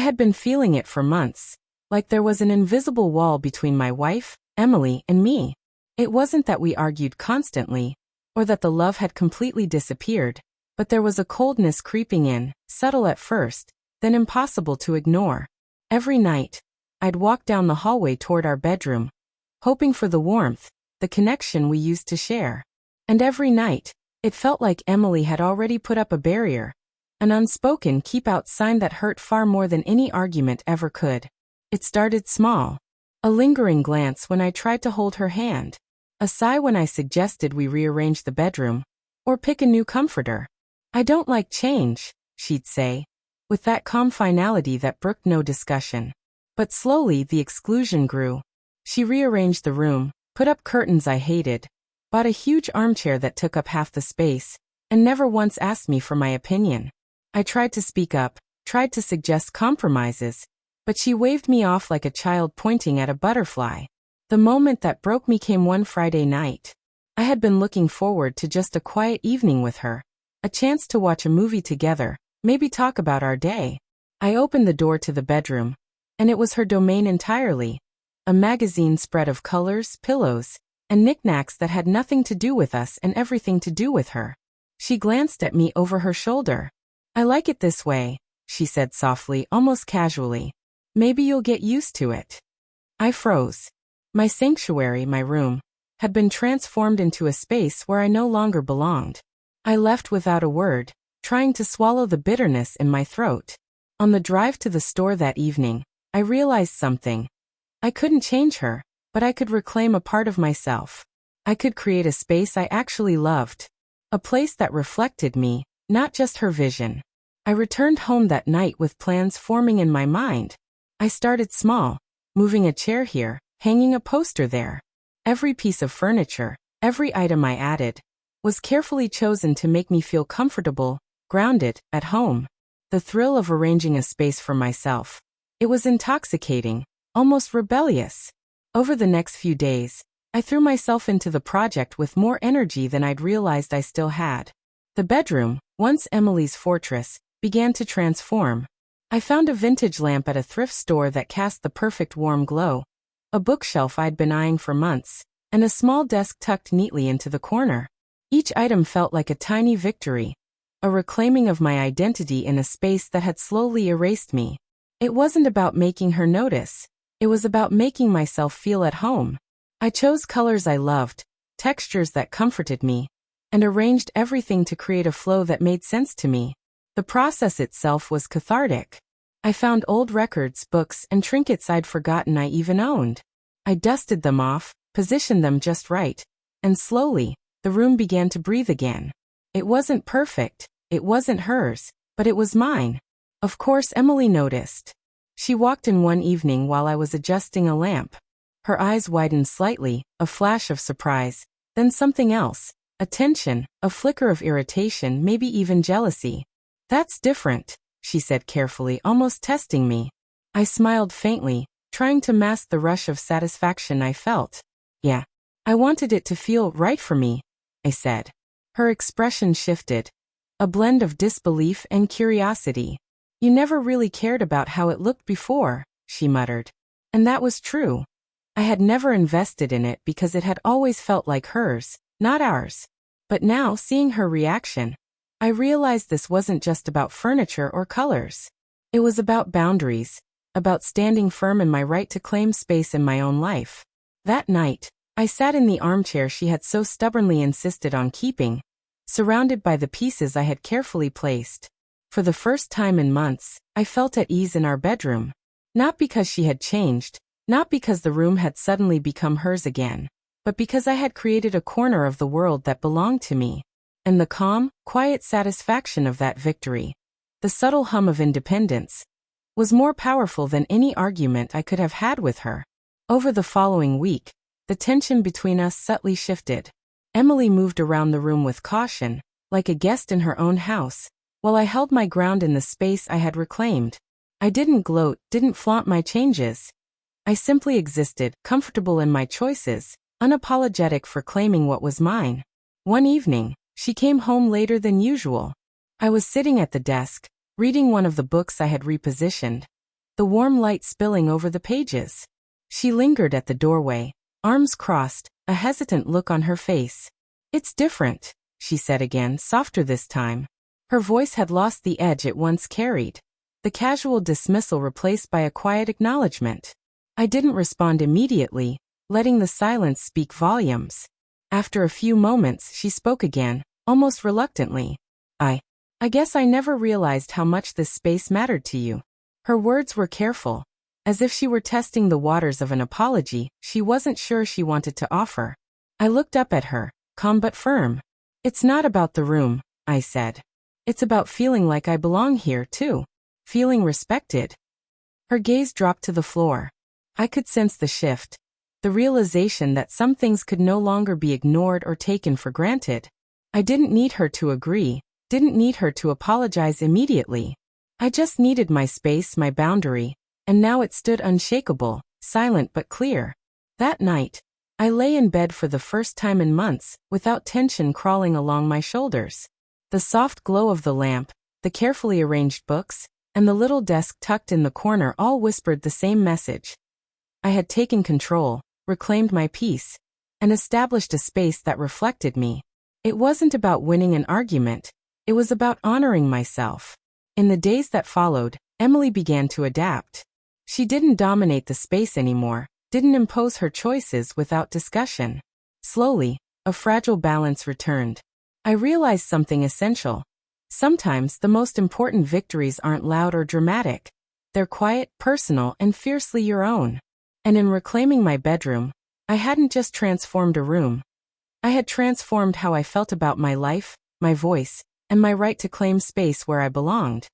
had been feeling it for months, like there was an invisible wall between my wife, Emily, and me. It wasn't that we argued constantly, or that the love had completely disappeared, but there was a coldness creeping in, subtle at first, then impossible to ignore. Every night, I'd walk down the hallway toward our bedroom, hoping for the warmth, the connection we used to share. And every night, it felt like Emily had already put up a barrier, an unspoken keep-out sign that hurt far more than any argument ever could. It started small. A lingering glance when I tried to hold her hand, a sigh when I suggested we rearrange the bedroom, or pick a new comforter. "I don't like change," she'd say, with that calm finality that brooked no discussion. But slowly the exclusion grew. She rearranged the room, put up curtains I hated, bought a huge armchair that took up half the space, and never once asked me for my opinion. I tried to speak up, tried to suggest compromises, but she waved me off like a child pointing at a butterfly. The moment that broke me came one Friday night. I had been looking forward to just a quiet evening with her, a chance to watch a movie together, maybe talk about our day. I opened the door to the bedroom, and it was her domain entirely. A magazine spread of colors, pillows, and knickknacks that had nothing to do with us and everything to do with her. She glanced at me over her shoulder. "I like it this way," she said softly, almost casually. "Maybe you'll get used to it." I froze. My sanctuary, my room, had been transformed into a space where I no longer belonged. I left without a word, trying to swallow the bitterness in my throat. On the drive to the store that evening, I realized something. I couldn't change her, but I could reclaim a part of myself. I could create a space I actually loved. A place that reflected me, not just her vision. I returned home that night with plans forming in my mind. I started small, moving a chair here, hanging a poster there. Every piece of furniture, every item I added, was carefully chosen to make me feel comfortable, grounded, at home. The thrill of arranging a space for myself. It was intoxicating, almost rebellious. Over the next few days, I threw myself into the project with more energy than I'd realized I still had. The bedroom, once Emily's fortress, began to transform. I found a vintage lamp at a thrift store that cast the perfect warm glow, a bookshelf I'd been eyeing for months, and a small desk tucked neatly into the corner. Each item felt like a tiny victory, a reclaiming of my identity in a space that had slowly erased me. It wasn't about making her notice. It was about making myself feel at home. I chose colors I loved, textures that comforted me, and arranged everything to create a flow that made sense to me. The process itself was cathartic. I found old records, books, and trinkets I'd forgotten I even owned. I dusted them off, positioned them just right, and slowly, the room began to breathe again. It wasn't perfect, it wasn't hers, but it was mine. Of course, Emily noticed. She walked in one evening while I was adjusting a lamp. Her eyes widened slightly, a flash of surprise, then something else, a tension, a flicker of irritation, maybe even jealousy. "That's different," she said carefully, almost testing me. I smiled faintly, trying to mask the rush of satisfaction I felt. "Yeah. I wanted it to feel right for me," I said. Her expression shifted, a blend of disbelief and curiosity. "You never really cared about how it looked before," she muttered. And that was true. I had never invested in it because it had always felt like hers, not ours. But now, seeing her reaction, I realized this wasn't just about furniture or colors. It was about boundaries, about standing firm in my right to claim space in my own life. That night, I sat in the armchair she had so stubbornly insisted on keeping, surrounded by the pieces I had carefully placed. For the first time in months, I felt at ease in our bedroom. Not because she had changed, not because the room had suddenly become hers again, but because I had created a corner of the world that belonged to me. And the calm, quiet satisfaction of that victory, the subtle hum of independence, was more powerful than any argument I could have had with her. Over the following week, the tension between us subtly shifted. Emily moved around the room with caution, like a guest in her own house, while I held my ground in the space I had reclaimed. I didn't gloat, didn't flaunt my changes. I simply existed, comfortable in my choices, unapologetic for claiming what was mine. One evening, she came home later than usual. I was sitting at the desk, reading one of the books I had repositioned. the warm light spilling over the pages. She lingered at the doorway, arms crossed, a hesitant look on her face. "It's different," she said again, softer this time. Her voice had lost the edge it once carried. The casual dismissal replaced by a quiet acknowledgement. I didn't respond immediately, letting the silence speak volumes. After a few moments, she spoke again, almost reluctantly. I guess I never realized how much this space mattered to you." Her words were careful, as if she were testing the waters of an apology she wasn't sure she wanted to offer. I looked up at her, calm but firm. "It's not about the room," I said. "It's about feeling like I belong here, too. Feeling respected." Her gaze dropped to the floor. I could sense the shift, the realization that some things could no longer be ignored or taken for granted. I didn't need her to agree, didn't need her to apologize immediately. I just needed my space, my boundary, and now it stood unshakable, silent but clear. That night, I lay in bed for the first time in months, without tension crawling along my shoulders. The soft glow of the lamp, the carefully arranged books, and the little desk tucked in the corner all whispered the same message. I had taken control, reclaimed my peace, and established a space that reflected me. It wasn't about winning an argument, it was about honoring myself. In the days that followed, Emily began to adapt. She didn't dominate the space anymore, didn't impose her choices without discussion. Slowly, a fragile balance returned. I realized something essential. Sometimes the most important victories aren't loud or dramatic. They're quiet, personal, and fiercely your own. And in reclaiming my bedroom, I hadn't just transformed a room. I had transformed how I felt about my life, my voice, and my right to claim space where I belonged.